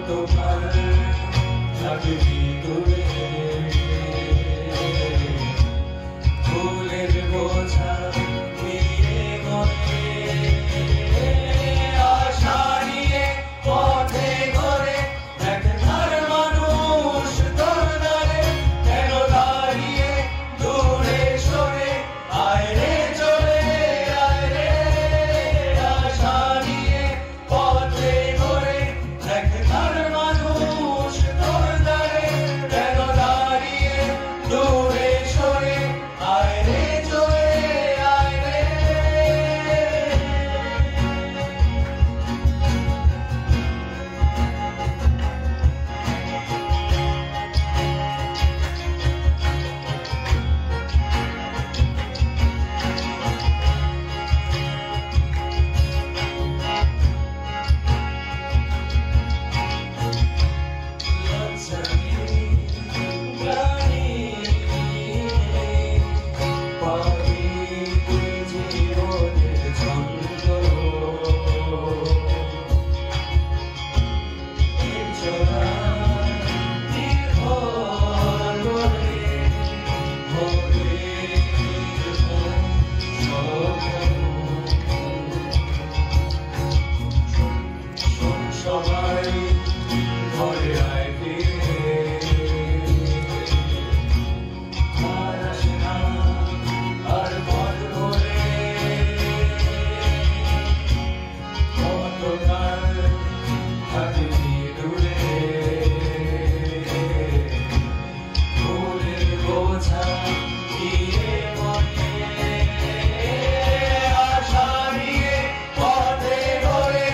কতকাল থাকবি দূরে ফুলের বোঝা নিয়ে মনে আশা নিয়ে পথে ঘরে একধার মানুষ তোর দ্বারে কেন দাঁড়িয়ে দূরে সরে আয় রে চলে আয় রে আশা নিয়ে পথে ঘরে একধার মানুষ তোর দ্বারে কেন দাঁড়িয়ে দূরে সরে আয় রে চলে আয় রে সবাই ঘরে আয় ফিরে আর আসে না আর পথ ধরে কতকাল থাকবি দূরে ফুলের বোঝা নিয়ে মনে আশা নিয়ে পথে ঘরে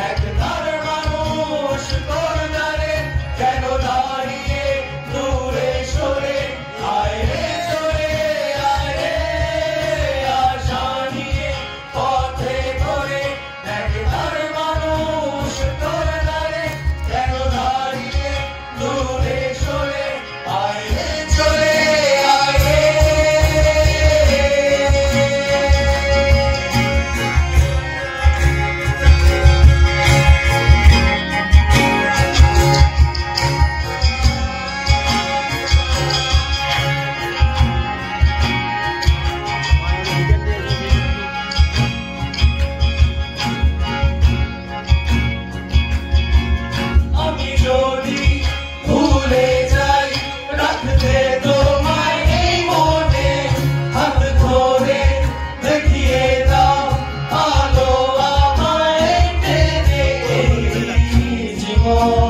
একধার মানুষ তোর দ্বারে কেন দাঁড়িয়ে দূরে সরে আয় রে চলে আয় রে আশা নিয়ে পথে ঘরে একধার মানুষ তোর দ্বারে কেন দাঁড়িয়ে দূরে সরে আয় রে চলে আয় রে আমি যদি ভুলে যাই রাখতে তোমায় এই মনে হাত ধরে দেখিয়ে দাও আলো আমায় টেনে এই জীবন